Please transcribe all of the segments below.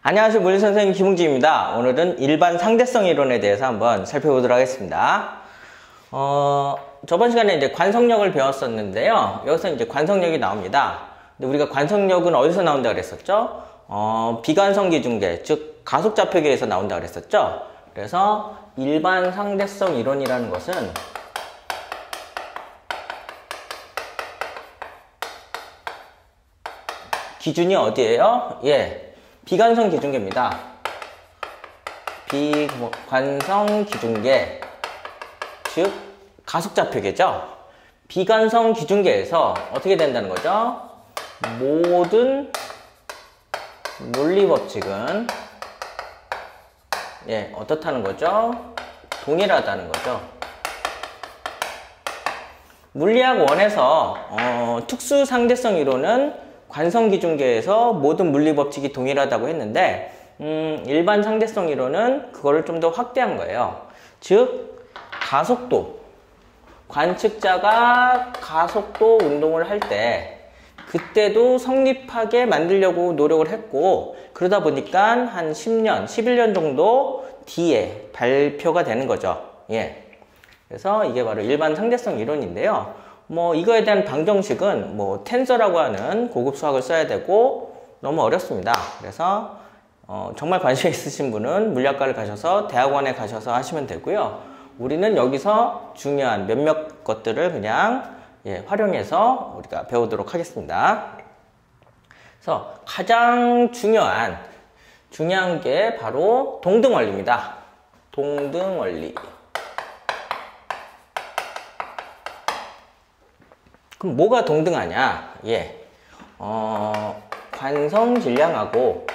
안녕하세요. 물리선생님 김웅지입니다. 오늘은 일반 상대성 이론에 대해서 한번 살펴보도록 하겠습니다. 저번 시간에 이제 관성력을 배웠었는데요. 여기서 이제 관성력이 나옵니다. 근데 우리가 관성력은 어디서 나온다고 그랬었죠? 비관성 기중계, 즉 가속좌표계에서 나온다고 그랬었죠? 그래서 일반 상대성 이론이라는 것은 기준이 어디예요? 예, 비관성 기중계입니다. 비관성 기중계, 즉 가속좌표계죠. 비관성 기중계에서 어떻게 된다는 거죠? 모든 논리법칙은 어떻다는 거죠? 동일하다는 거죠. 물리학 1에서 특수 상대성 이론은 관성 기중계에서 모든 물리 법칙이 동일하다고 했는데 일반 상대성 이론은 그거를 좀 더 확대한 거예요. 즉 가속도, 관측자가 가속도 운동을 할 때 그때도 성립하게 만들려고 노력을 했고, 그러다 보니까 한 10년, 11년 정도 뒤에 발표가 되는 거죠. 예. 그래서 이게 바로 일반 상대성 이론인데요. 이거에 대한 방정식은 텐서라고 하는 고급 수학을 써야 되고 너무 어렵습니다. 그래서 정말 관심 있으신 분은 물리학과를 가셔서 대학원에 가셔서 하시면 되고요. 우리는 여기서 중요한 몇몇 것들을 그냥 활용해서 우리가 배우도록 하겠습니다. 그래서 가장 중요한 게 바로 동등원리입니다. 동등원리. 그럼 뭐가 동등하냐? 관성 질량하고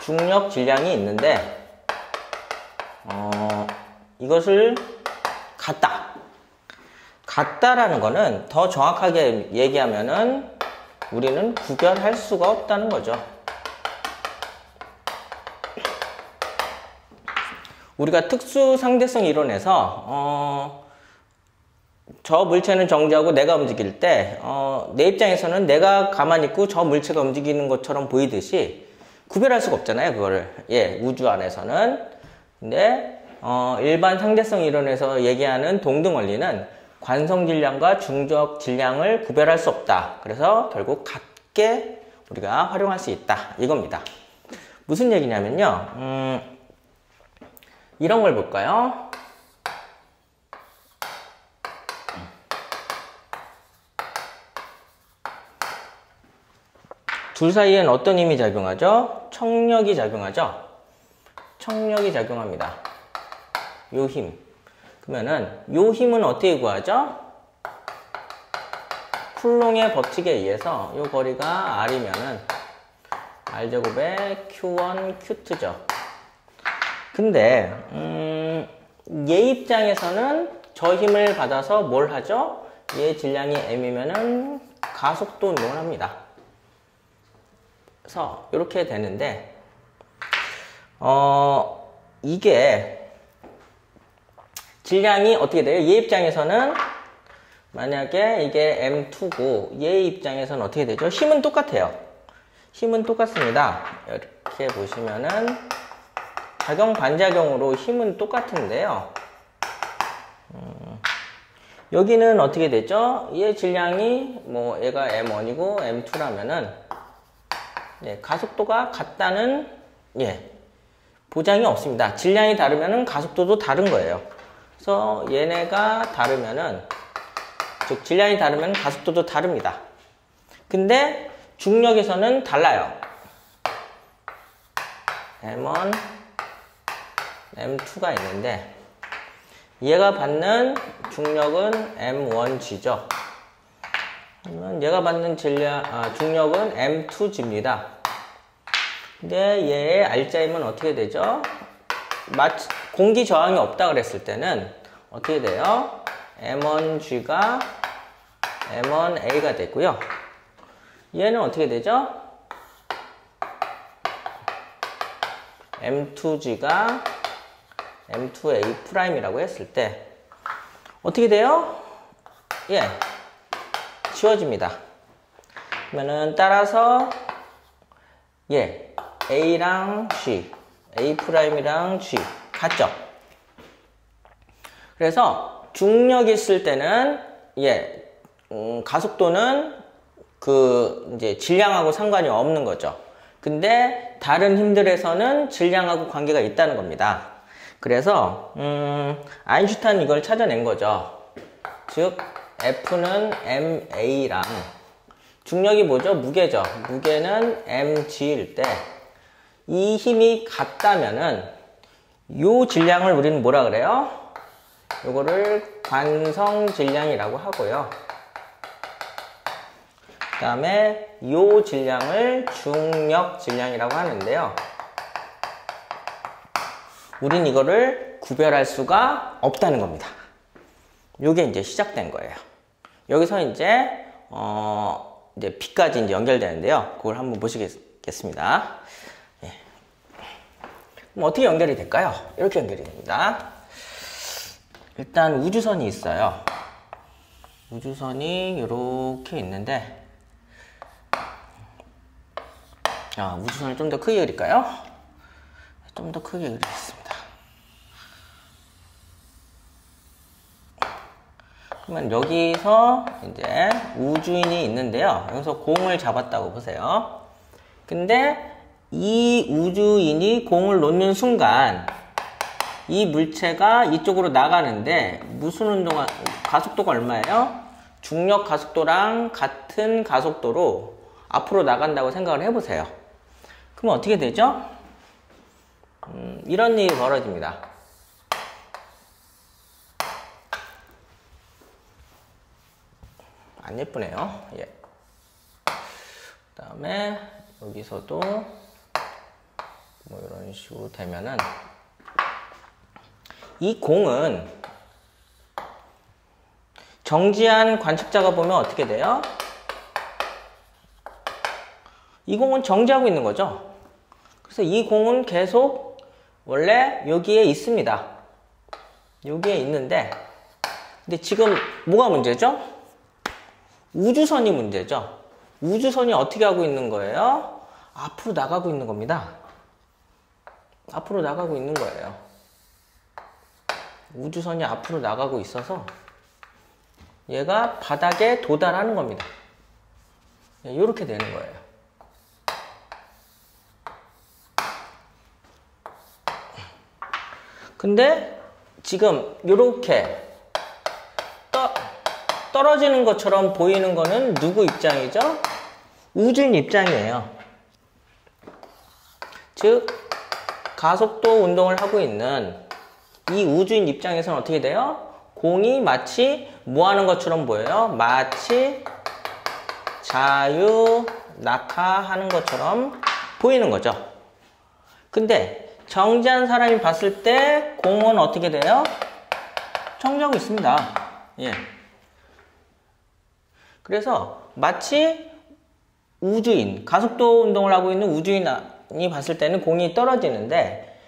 중력 질량이 있는데 이것을 같다라는 거는 더 정확하게 얘기하면은 우리는 구별할 수가 없다는 거죠. 우리가 특수 상대성 이론에서 저 물체는 정지하고 내가 움직일 때 내 입장에서는 내가 가만히 있고 저 물체가 움직이는 것처럼 보이듯이 구별할 수가 없잖아요, 그거를. 우주 안에서는. 근데 일반 상대성 이론에서 얘기하는 동등 원리는 관성 질량과 중적 질량을 구별할 수 없다. 그래서 결국 같게 우리가 활용할 수 있다, 이겁니다. 무슨 얘기냐면요, 이런 걸 볼까요? 둘 사이엔 어떤 힘이 작용하죠? 청력이 작용하죠? 청력이 작용합니다. 요 힘. 그러면은 요 힘은 어떻게 구하죠? 쿨롱의 법칙에 의해서 요 거리가 R이면은 R제곱에 Q1, Q2죠. 근데 얘 입장에서는 저 힘을 받아서 뭘 하죠? 얘 질량이 M이면은 가속도 운동을 합니다. 그래서 이렇게 되는데 이게 질량이 어떻게 돼요? 얘 입장에서는 만약에 이게 M2고 얘 입장에서는 어떻게 되죠? 힘은 똑같아요. 힘은 똑같습니다. 이렇게 보시면은 작용 반작용으로 힘은 똑같은데요. 여기는 어떻게 되죠? 얘 질량이 얘가 M1이고 M2라면은 가속도가 같다는 보장이 없습니다. 질량이 다르면은 가속도도 다른 거예요. 그래서 얘네가 다르면은, 즉 질량이 다르면 가속도도 다릅니다. 근데 중력에서는 달라요. M1, M2가 있는데 얘가 받는 중력은 M1G죠. 그러면 얘가 받는 중력은 M2G입니다. 근데 얘의 R자임은 어떻게 되죠? 공기 저항이 없다 그랬을 때는 어떻게 돼요? M1G가 M1A가 되고요. 얘는 어떻게 되죠? M2G가 M2A'이라고 했을 때 어떻게 돼요? 지워집니다. 그러면은 따라서 예, A랑 G, A'이랑 G 같죠? 그래서 중력이 있을 때는 예, 가속도는 이제 질량하고 상관이 없는 거죠. 근데 다른 힘들에서는 질량하고 관계가 있다는 겁니다. 그래서 아인슈타인 이걸 찾아낸 거죠. 즉 F는 ma랑 중력이 뭐죠? 무게죠. 무게는 mg일 때 이 힘이 같다면은 요 질량을 우리는 뭐라 그래요? 요거를 관성 질량이라고 하고요. 그 다음에 요 질량을 중력 질량이라고 하는데요. 우린 이거를 구별할 수가 없다는 겁니다. 요게 이제 시작된 거예요. 여기서 이제 B까지 이제 연결되는데요. 그걸 한번 보시겠습니다. 예. 그럼 어떻게 연결이 될까요? 이렇게 연결이 됩니다. 일단 우주선이 있어요. 우주선이 이렇게 있는데, 우주선을 좀 더 크게 그릴까요? 좀 더 크게 그리겠습니다. 그러면 여기서 이제 우주인이 있는데요. 여기서 공을 잡았다고 보세요. 근데 이 우주인이 공을 놓는 순간 이 물체가 이쪽으로 나가는데 무슨 운동화, 가속도가 얼마예요? 중력 가속도랑 같은 가속도로 앞으로 나간다고 생각을 해보세요. 그럼 어떻게 되죠? 이런 일이 벌어집니다. 안 예쁘네요. 예. 그 다음에 여기서도 뭐 이런 식으로 되면은 이 공은 정지한 관측자가 보면 어떻게 돼요? 이 공은 정지하고 있는 거죠. 그래서 이 공은 계속 원래 여기에 있습니다. 여기에 있는데, 근데 지금 뭐가 문제죠? 우주선이 문제죠. 우주선이 어떻게 하고 있는 거예요? 앞으로 나가고 있는 겁니다. 앞으로 나가고 있는 거예요. 우주선이 앞으로 나가고 있어서 얘가 바닥에 도달하는 겁니다. 이렇게 되는 거예요. 근데 지금 이렇게 떨어지는 것처럼 보이는 거는 누구 입장이죠? 우주인 입장이에요. 즉 가속도 운동을 하고 있는 이 우주인 입장에서는 어떻게 돼요? 공이 마치 뭐 하는 것처럼 보여요? 마치 자유 낙하하는 것처럼 보이는 거죠. 근데 정지한 사람이 봤을 때 공은 어떻게 돼요? 정지하고 있습니다. 예. 그래서 마치 우주인, 가속도 운동을 하고 있는 우주인이 봤을 때는 공이 떨어지는데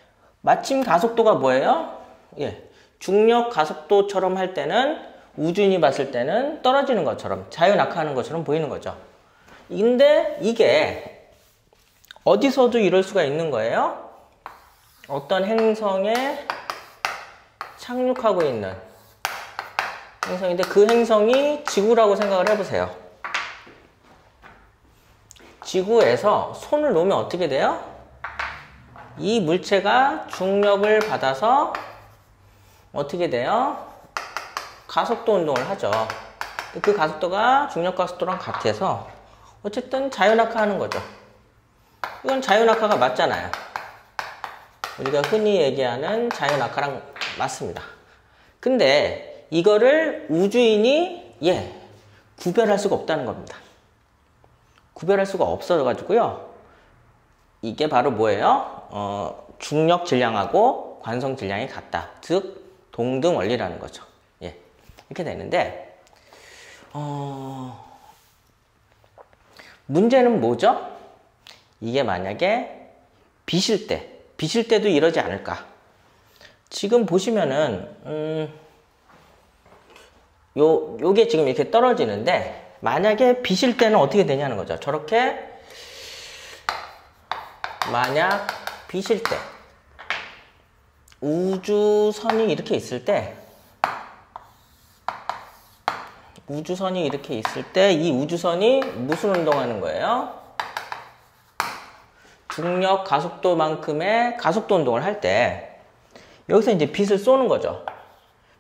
마침 가속도가 뭐예요? 예. 중력 가속도처럼 할 때는 우주인이 봤을 때는 떨어지는 것처럼 자유낙하하는 것처럼 보이는 거죠. 근데 이게 어디서도 이럴 수가 있는 거예요? 어떤 행성에 착륙하고 있는 행성인데 그 행성이 지구라고 생각을 해보세요. 지구에서 손을 놓으면 어떻게 돼요? 이 물체가 중력을 받아서 어떻게 돼요? 가속도 운동을 하죠. 그 가속도가 중력 가속도랑 같아서 어쨌든 자유낙하하는 거죠. 이건 자유낙하가 맞잖아요. 우리가 흔히 얘기하는 자유낙하랑 맞습니다. 근데 이거를 우주인이 구별할 수가 없다는 겁니다. 구별할 수가 없어가지고요. 이게 바로 뭐예요? 중력 질량하고 관성 질량이 같다. 즉 동등 원리라는 거죠. 예, 이렇게 되는데 문제는 뭐죠? 이게 만약에 비실 때도 이러지 않을까? 지금 보시면은 요게 지금 이렇게 떨어지는데 만약에 비실 때는 어떻게 되냐는 거죠. 저렇게 만약 빛일 때, 우주선이 이렇게 있을 때, 이 우주선이 무슨 운동하는 거예요? 중력 가속도만큼의 가속도 운동을 할 때, 여기서 이제 빛을 쏘는 거죠.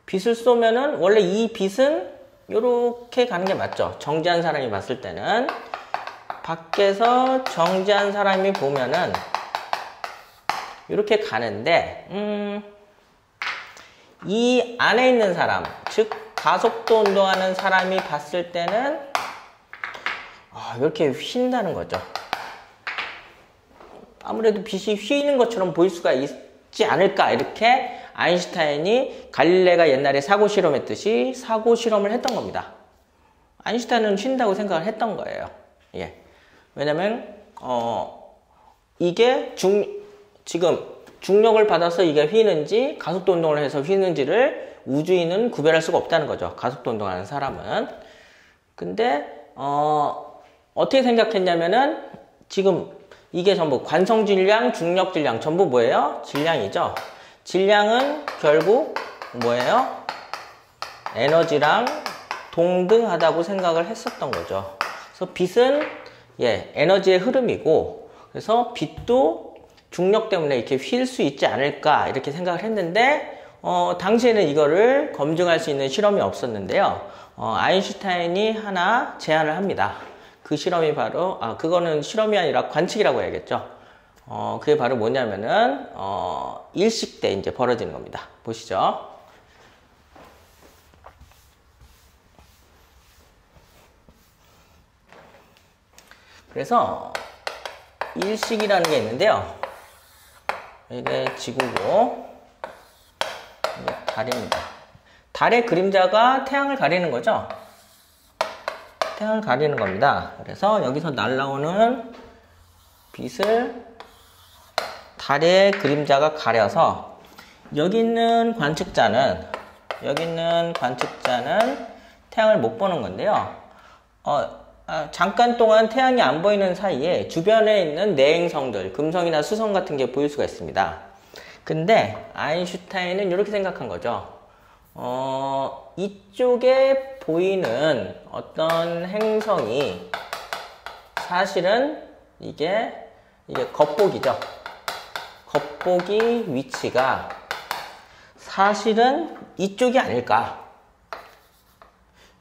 빛을 쏘면은, 원래 이 빛은 이렇게 가는 게 맞죠? 정지한 사람이 봤을 때는. 밖에서 정지한 사람이 보면은, 이렇게 가는데, 이 안에 있는 사람, 즉, 가속도 운동하는 사람이 봤을 때는, 이렇게 휜다는 거죠. 아무래도 빛이 휘는 것처럼 보일 수가 있지 않을까, 이렇게 아인슈타인이 갈릴레가 옛날에 사고 실험했듯이 사고 실험을 했던 겁니다. 아인슈타인은 휜다고 생각을 했던 거예요. 예. 왜냐면, 이게 지금 중력을 받아서 이게 휘는지 가속도 운동을 해서 휘는지를 우주인은 구별할 수가 없다는 거죠. 가속도 운동하는 사람은. 근데 어떻게 생각했냐면은 지금 이게 전부 관성질량, 중력질량 전부 뭐예요? 질량이죠. 질량은 결국 뭐예요? 에너지랑 동등하다고 생각을 했었던 거죠. 그래서 빛은 에너지의 흐름이고, 그래서 빛도 중력 때문에 이렇게 휠 수 있지 않을까 이렇게 생각을 했는데, 당시에는 이거를 검증할 수 있는 실험이 없었는데요. 아인슈타인이 하나 제안을 합니다. 그 실험이 바로, 그거는 실험이 아니라 관측이라고 해야겠죠. 그게 바로 뭐냐면은, 일식 때 이제 벌어지는 겁니다. 보시죠. 그래서, 일식이라는 게 있는데요. 이게 지구고, 이게 달입니다. 달의 그림자가 태양을 가리는 거죠. 태양을 가리는 겁니다. 그래서 여기서 날아오는 빛을 달의 그림자가 가려서 여기 있는 관측자는 태양을 못 보는 건데요. 잠깐 동안 태양이 안 보이는 사이에 주변에 있는 내행성들, 금성이나 수성 같은 게 보일 수가 있습니다. 근데 아인슈타인은 이렇게 생각한 거죠. 이쪽에 보이는 어떤 행성이 사실은 이게 겉보기죠. 겉보기 위치가 사실은 이쪽이 아닐까.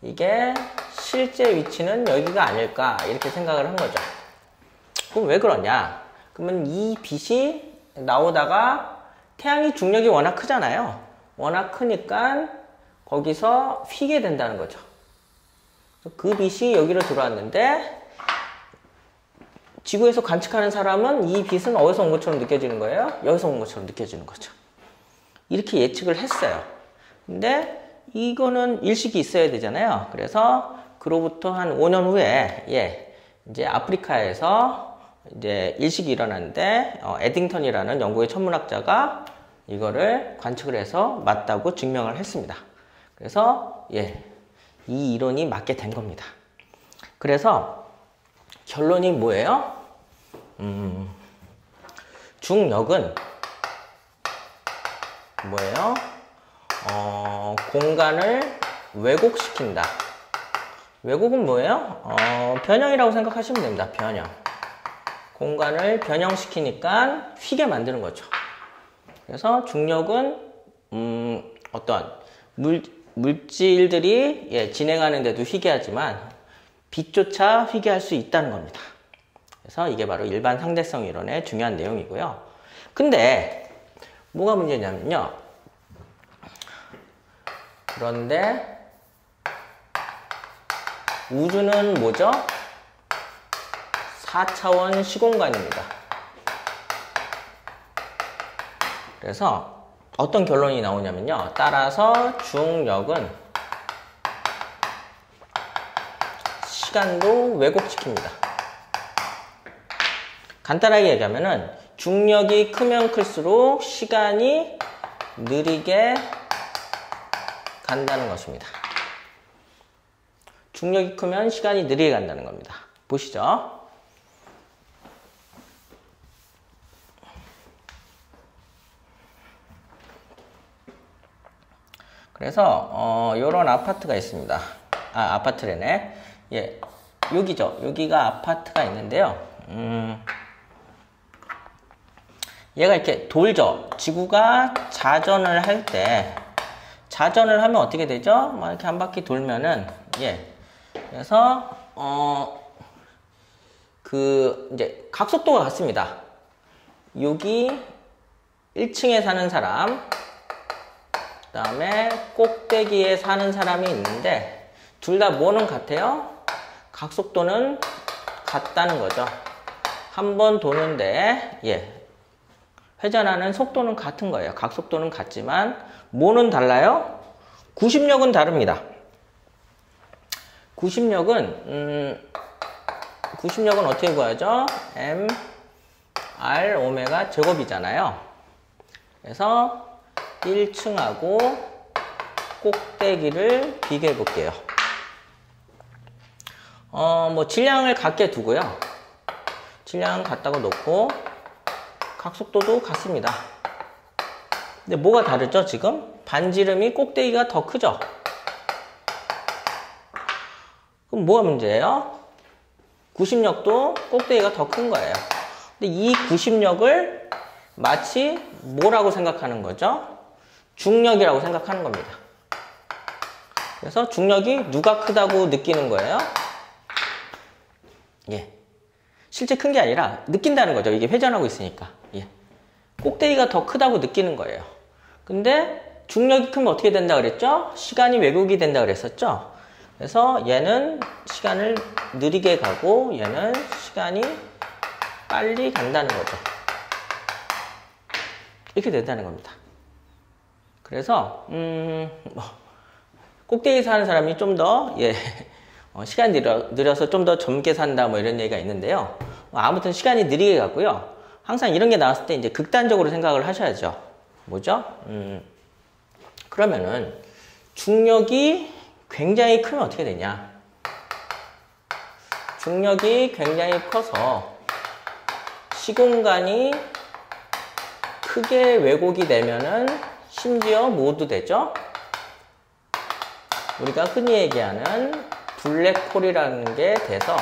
이게 실제 위치는 여기가 아닐까 이렇게 생각을 한 거죠. 그럼 왜 그러냐? 그러면 이 빛이 나오다가 태양이 중력이 워낙 크잖아요. 워낙 크니까 거기서 휘게 된다는 거죠. 그 빛이 여기로 들어왔는데 지구에서 관측하는 사람은 이 빛은 어디서 온 것처럼 느껴지는 거예요? 여기서 온 것처럼 느껴지는 거죠. 이렇게 예측을 했어요. 근데 이거는 일식이 있어야 되잖아요. 그래서 그로부터 한 5년 후에 이제 아프리카에서 이제 일식이 일어났는데 에딩턴이라는 영국의 천문학자가 이거를 관측을 해서 맞다고 증명을 했습니다. 그래서 이 이론이 맞게 된 겁니다. 그래서 결론이 뭐예요? 중력은 뭐예요? 공간을 왜곡시킨다. 왜곡은 뭐예요? 변형이라고 생각하시면 됩니다. 변형. 공간을 변형시키니까 휘게 만드는 거죠. 그래서 중력은 어떤 물질들이 진행하는데도 휘게 하지만 빛조차 휘게 할 수 있다는 겁니다. 그래서 이게 바로 일반 상대성 이론의 중요한 내용이고요. 근데 뭐가 문제냐면요. 그런데 우주는 뭐죠? 4차원 시공간입니다. 그래서 어떤 결론이 나오냐면요. 따라서 중력은 시간도 왜곡시킵니다. 간단하게 얘기하면은 중력이 크면 클수록 시간이 느리게 간다는 것입니다. 중력이 크면 시간이 느리게 간다는 겁니다. 보시죠. 그래서 요런 아파트가 있습니다. 아파트래네. 예, 여기죠. 여기가 아파트가 있는데요. 얘가 이렇게 돌죠. 지구가 자전을 할 때, 자전을 하면 어떻게 되죠? 막 이렇게 한 바퀴 돌면은, 예. 그래서, 이제 각속도가 같습니다. 여기 1층에 사는 사람, 그 다음에 꼭대기에 사는 사람이 있는데, 둘 다 뭐는 같아요? 각속도는 같다는 거죠. 한 번 도는데, 예. 회전하는 속도는 같은 거예요. 각속도는 같지만 뭐는 달라요? 구심력은 다릅니다. 구심력은 어떻게 구하죠? m r 오메가 제곱이잖아요. 그래서 1층하고 꼭대기를 비교해 볼게요. 뭐 질량을 같게 두고요. 질량은 같다고 놓고 각속도도 같습니다. 근데 뭐가 다르죠? 지금 반지름이 꼭대기가 더 크죠? 그럼 뭐가 문제예요? 구심력도 꼭대기가 더 큰 거예요. 근데 이 구심력을 마치 뭐라고 생각하는 거죠? 중력이라고 생각하는 겁니다. 그래서 중력이 누가 크다고 느끼는 거예요? 예. 실제 큰 게 아니라 느낀다는 거죠. 이게 회전하고 있으니까. 예. 꼭대기가 더 크다고 느끼는 거예요. 근데 중력이 크면 어떻게 된다 그랬죠? 시간이 왜곡이 된다 그랬었죠? 그래서 얘는 시간을 느리게 가고 얘는 시간이 빨리 간다는 거죠. 이렇게 된다는 겁니다. 그래서 꼭대기 사는 사람이 좀 더 시간이 느려서 좀 더 젊게 산다 뭐 이런 얘기가 있는데요. 아무튼 시간이 느리게 가고요. 항상 이런 게 나왔을 때 이제 극단적으로 생각을 하셔야죠. 뭐죠? 그러면은 중력이 굉장히 크면 어떻게 되냐? 중력이 굉장히 커서 시공간이 크게 왜곡이 되면은 심지어 뭐도 되죠? 우리가 흔히 얘기하는 블랙홀이라는 게 돼서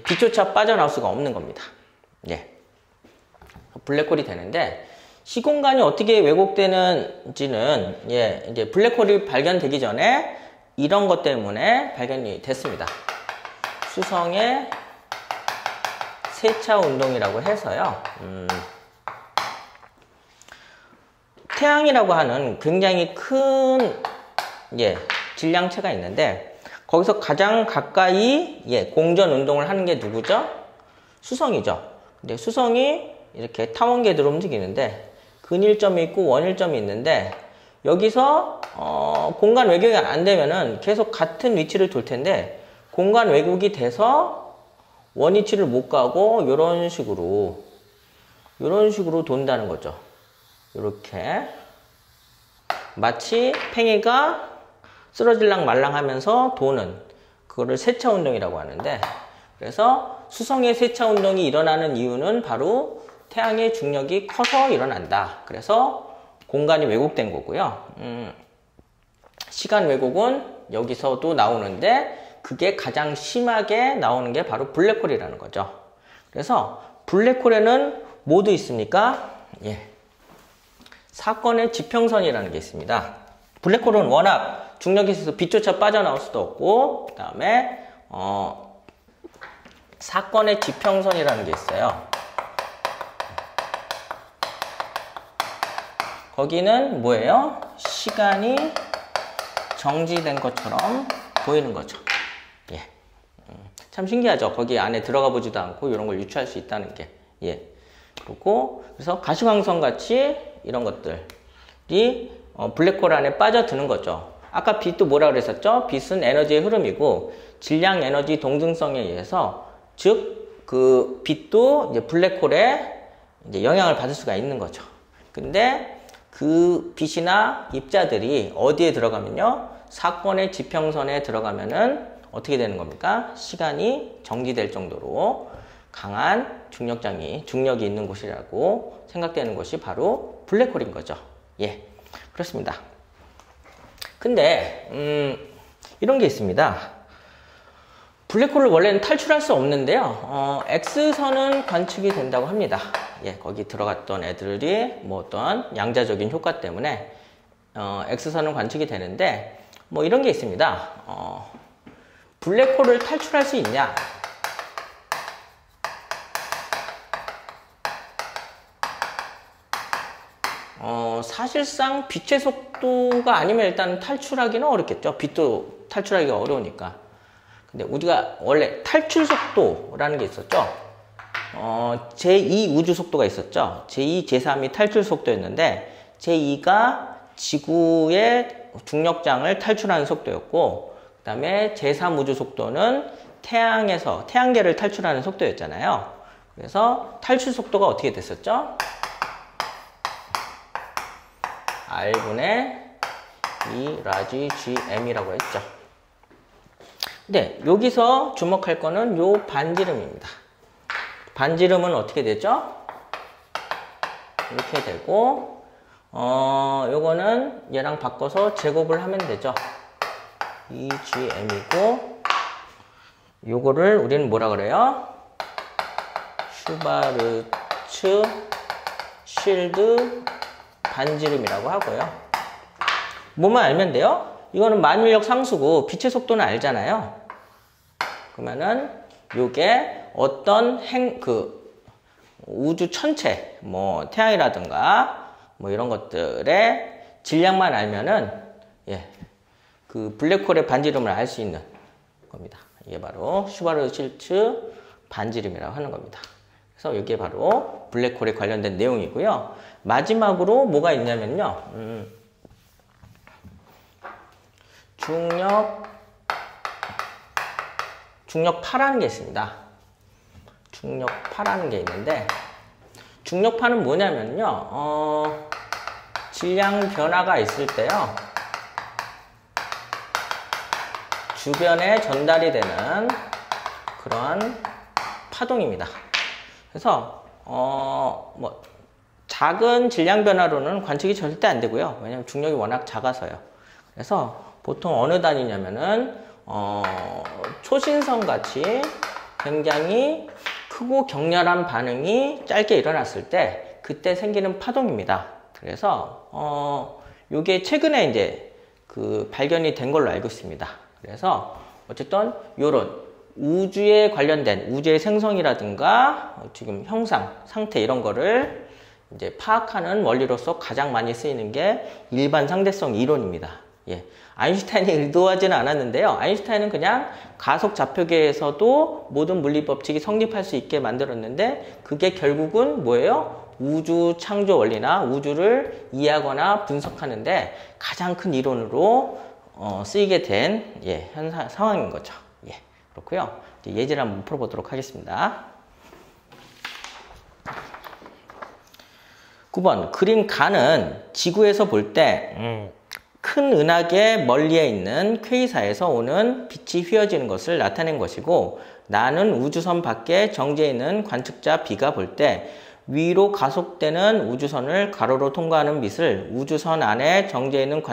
빛조차 빠져나올 수가 없는 겁니다. 예. 블랙홀이 되는데 시공간이 어떻게 왜곡되는지는 이제 블랙홀이 발견되기 전에 이런 것 때문에 발견이 됐습니다. 수성의 세차 운동이라고 해서요. 태양이라고 하는 굉장히 큰 질량체가 있는데 거기서 가장 가까이 공전 운동을 하는 게 누구죠? 수성이죠. 근데 수성이 이렇게 타원 궤도로 움직이는데 근일점이 있고 원일점이 있는데 여기서 공간 왜곡이 안 되면은 계속 같은 위치를 돌 텐데 공간 왜곡이 돼서 원위치를 못 가고 이런 식으로 돈다는 거죠. 이렇게 마치 팽이가 쓰러질랑 말랑 하면서 도는 그거를 세차 운동이라고 하는데 그래서 수성의 세차 운동이 일어나는 이유는 바로 태양의 중력이 커서 일어난다. 그래서 공간이 왜곡된 거고요. 시간 왜곡은 여기서도 나오는데 그게 가장 심하게 나오는 게 바로 블랙홀이라는 거죠. 그래서 블랙홀에는 뭐도 있습니까? 사건의 지평선이라는 게 있습니다. 블랙홀은 워낙 중력이 있어서 빛조차 빠져나올 수도 없고 그 다음에 사건의 지평선이라는 게 있어요. 거기는 뭐예요? 시간이 정지된 것처럼 보이는 거죠. 참 신기하죠? 거기 안에 들어가 보지도 않고 이런 걸 유추할 수 있다는 게. 그리고 그래서 가시광선 같이 이런 것들이 블랙홀 안에 빠져드는 거죠. 아까 빛도 뭐라 그랬었죠? 빛은 에너지의 흐름이고 질량 에너지 동등성에 의해서 즉 그 빛도 이제 블랙홀에 이제 영향을 받을 수가 있는 거죠. 근데 그 빛이나 입자들이 어디에 들어가면요? 사건의 지평선에 들어가면은 어떻게 되는 겁니까? 시간이 정지될 정도로 강한 중력이 있는 곳이라고 생각되는 것이 바로 블랙홀인 거죠. 그렇습니다. 근데 이런 게 있습니다. 블랙홀을 원래는 탈출할 수 없는데요. X선은 관측이 된다고 합니다. 예, 거기 들어갔던 애들이 뭐 어떤 양자적인 효과 때문에 X선은 관측이 되는데, 뭐 이런 게 있습니다. 블랙홀을 탈출할 수 있냐? 사실상 빛의 속도가 아니면 일단 탈출하기는 어렵겠죠. 빛도 탈출하기가 어려우니까. 근데 우리가 원래 탈출 속도라는 게 있었죠. 제2 우주 속도가 있었죠. 제2, 제3이 탈출 속도였는데, 제2가 지구의 중력장을 탈출하는 속도였고, 그 다음에 제3 우주 속도는 태양계를 탈출하는 속도였잖아요. 그래서 탈출 속도가 어떻게 됐었죠? R분의 2 라지 GM이라고 했죠. 근데 여기서 주목할 거는 요 반지름입니다. 반지름은 어떻게 되죠? 이렇게 되고, 요거는 얘랑 바꿔서 제곱을 하면 되죠. 2GM이고, 요거를 우리는 뭐라 그래요? 슈바르츠 실드 반지름이라고 하고요. 뭐만 알면 돼요? 이거는 만유력 상수고 빛의 속도는 알잖아요. 그러면은 요게 어떤 우주 전체, 뭐 태양이라든가 뭐 이런 것들의 질량만 알면은, 예, 그 블랙홀의 반지름을 알 수 있는 겁니다. 이게 바로 슈바르츠 반지름이라고 하는 겁니다. 그래서 이게 바로 블랙홀에 관련된 내용이고요. 마지막으로 뭐가 있냐면요. 중력파라는 게 있습니다. 중력파라는 게 있는데, 중력파는 뭐냐면요. 질량 변화가 있을 때요. 주변에 전달이 되는 그런 파동입니다. 그래서 뭐 작은 질량 변화로는 관측이 절대 안 되고요. 왜냐하면 중력이 워낙 작아서요. 그래서 보통 어느 단위냐면은 초신성 같이 굉장히 크고 격렬한 반응이 짧게 일어났을 때 그때 생기는 파동입니다. 그래서 요게 최근에 이제 그 발견이 된 걸로 알고 있습니다. 그래서 어쨌든 요런 우주에 관련된 우주의 생성이라든가 지금 형상, 상태 이런 거를 이제 파악하는 원리로서 가장 많이 쓰이는 게 일반 상대성 이론입니다. 예. 아인슈타인이 의도하지는 않았는데요. 아인슈타인은 그냥 가속 좌표계에서도 모든 물리 법칙이 성립할 수 있게 만들었는데, 그게 결국은 뭐예요? 우주 창조 원리나 우주를 이해하거나 분석하는데 가장 큰 이론으로 쓰이게 된 상황인 거죠. 예, 그렇고요. 이제 예제를 한번 풀어보도록 하겠습니다. 9번 그림 가는 지구에서 볼 때 큰 은하계 멀리에 있는 퀘이사에서 오는 빛이 휘어지는 것을 나타낸 것이고, 나는 우주선 밖에 정지해 있는 관측자 B가 볼 때 위로 가속되는 우주선을 가로로 통과하는 빛을 우주선 안에 정지해 있는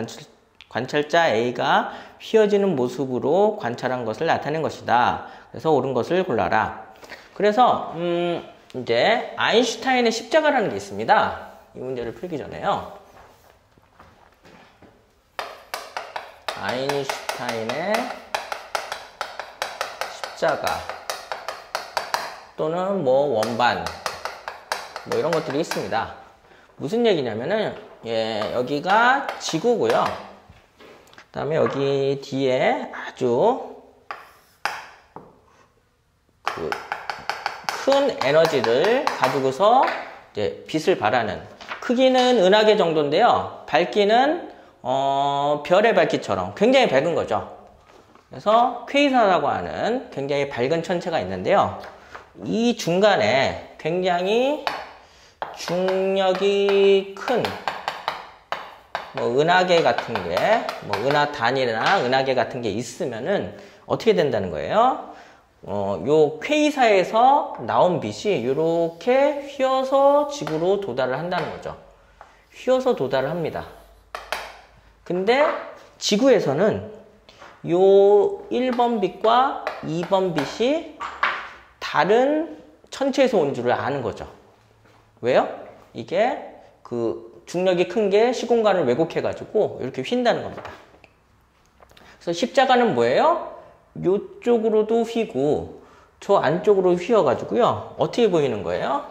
관찰자 A가 휘어지는 모습으로 관찰한 것을 나타낸 것이다. 그래서 옳은 것을 골라라. 그래서 이제 아인슈타인의 십자가라는 게 있습니다. 이 문제를 풀기 전에요. 아인슈타인의 십자가 또는 뭐 원반 뭐 이런 것들이 있습니다. 무슨 얘기냐면은 여기가 지구고요. 그 다음에 여기 뒤에 아주 큰 에너지를 가지고서 이제 빛을 발하는, 크기는 은하계 정도인데요. 밝기는 별의 밝기처럼 굉장히 밝은 거죠. 그래서 퀘이사라고 하는 굉장히 밝은 천체가 있는데요. 이 중간에 굉장히 중력이 큰 뭐 은하계 같은 게, 뭐 은하단이나 은하계 같은 게 있으면은 어떻게 된다는 거예요? 요 퀘이사에서 나온 빛이 이렇게 휘어서 지구로 도달을 한다는 거죠. 휘어서 도달을 합니다. 근데 지구에서는 요 1번 빛과 2번 빛이 다른 천체에서 온 줄을 아는 거죠. 왜요? 이게 그 중력이 큰 게 시공간을 왜곡해가지고 이렇게 휜다는 겁니다. 그래서 십자가는 뭐예요? 요쪽으로도 휘고 저 안쪽으로 휘어가지고요. 어떻게 보이는 거예요?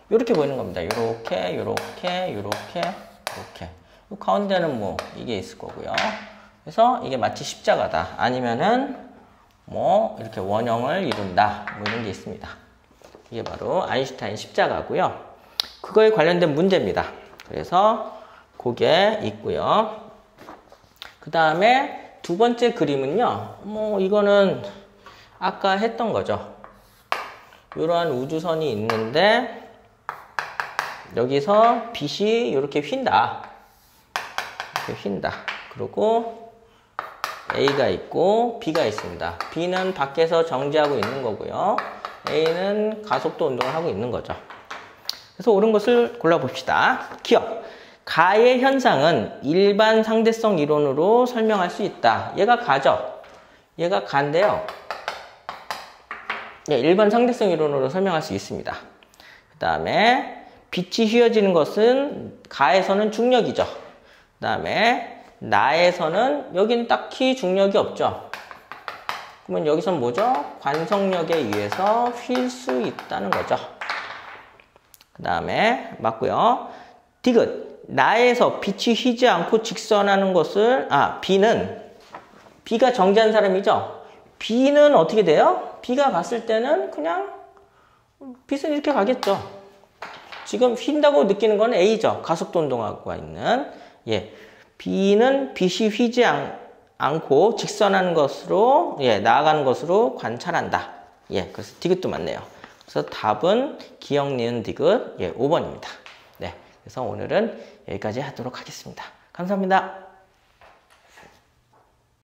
이렇게 보이는 겁니다. 요렇게, 요렇게, 요렇게, 요렇게. 요 가운데는 뭐 이게 있을 거고요. 그래서 이게 마치 십자가다. 아니면은 뭐 이렇게 원형을 이룬다. 뭐 이런 게 있습니다. 이게 바로 아인슈타인 십자가고요. 그거에 관련된 문제입니다. 그래서 그게 있고요. 그 다음에 두 번째 그림은요. 뭐 이거는 아까 했던 거죠. 이러한 우주선이 있는데 여기서 빛이 이렇게 휜다. 이렇게 휜다. 그리고 A가 있고 B가 있습니다. B는 밖에서 정지하고 있는 거고요. A는 가속도 운동을 하고 있는 거죠. 그래서 옳은 것을 골라봅시다. 기억. 가의 현상은 일반 상대성 이론으로 설명할 수 있다. 얘가 가죠? 얘가 가인데요. 예, 일반 상대성 이론으로 설명할 수 있습니다. 그 다음에 빛이 휘어지는 것은 가에서는 중력이죠. 그 다음에 나에서는 여기는 딱히 중력이 없죠. 그러면 여기서는 뭐죠? 관성력에 의해서 휠 수 있다는 거죠. 그 다음에 맞고요. 디귿. 나에서 빛이 휘지 않고 직선하는 것을 B가 정지한 사람이죠. B는 어떻게 돼요? B가 갔을 때는 그냥 빛은 이렇게 가겠죠. 지금 휜다고 느끼는 건 A죠. 가속도 운동하고 있는. 예. B는 빛이 휘지 않고 직선하는 것으로, 예, 나아가는 것으로 관찰한다. 예, 그래서 디귿도 맞네요. 그래서 답은 기억, 니은, 디귿, 예, 5번입니다. 네. 그래서 오늘은 여기까지 하도록 하겠습니다. 감사합니다.